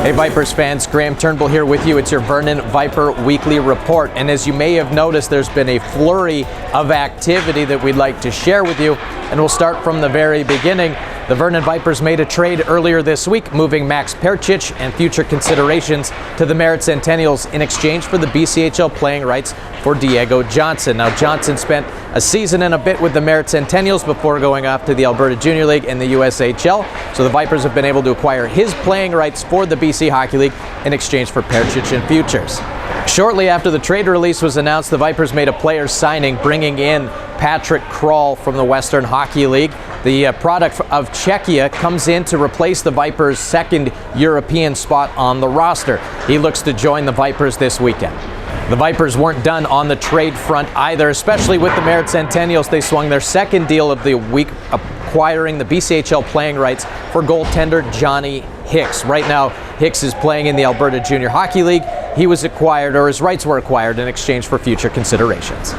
Hey Vipers fans, Graham Turnbull here with you. It's your Verrnon Viper Weekly Report. And as you may have noticed, there's been a flurry of activity that we'd like to share with you. And we'll start from the very beginning. The Verrnon Vipers made a trade earlier this week, moving Max Percic and future considerations to the Merritt Centennials in exchange for the BCHL playing rights for Diego Johnson. Now, Johnson spent a season and a bit with the Merritt Centennials before going off to the Alberta Junior League and the USHL. So the Vipers have been able to acquire his playing rights for the BC Hockey League in exchange for Percic and futures. Shortly after the trade release was announced, the Vipers made a player signing, bringing in Patrick Krall from the Western Hockey League. The product of Czechia comes in to replace the Vipers' second European spot on the roster. He looks to join the Vipers this weekend. The Vipers weren't done on the trade front either, especially with the Merritt Centennials. They swung their second deal of the week, acquiring the BCHL playing rights for goaltender Johnny Hicks. Right now, Hicks is playing in the Alberta Junior Hockey League. He was acquired, or his rights were acquired, in exchange for future considerations.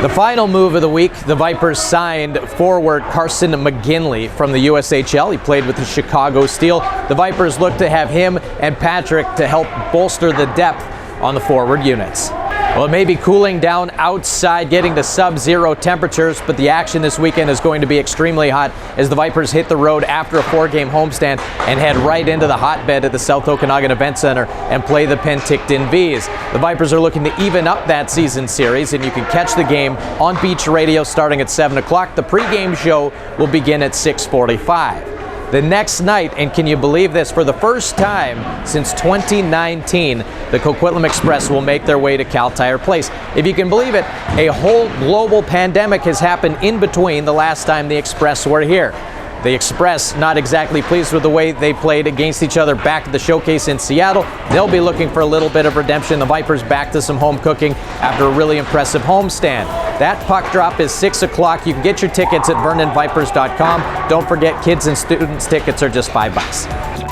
The final move of the week, the Vipers signed forward Carson McGinley from the USHL. He played with the Chicago Steel. The Vipers look to have him and Patrick to help bolster the depth on the forward units. Well, it may be cooling down outside, getting to sub-zero temperatures, but the action this weekend is going to be extremely hot as the Vipers hit the road after a 4-game homestand and head right into the hotbed at the South Okanagan Event Center and play the Penticton Vees. The Vipers are looking to even up that season series, and you can catch the game on Beach Radio starting at 7 o'clock. The pregame show will begin at 6:45. The next night, and can you believe this, for the first time since 2019, the Coquitlam Express will make their way to Cal Tire Place. If you can believe it, a whole global pandemic has happened in between the last time the Express were here. The Express not exactly pleased with the way they played against each other back at the showcase in Seattle. They'll be looking for a little bit of redemption. The Vipers back to some home cooking after a really impressive homestand. That puck drop is 6 o'clock. You can get your tickets at VernonVipers.com. Don't forget, kids and students tickets are just $5.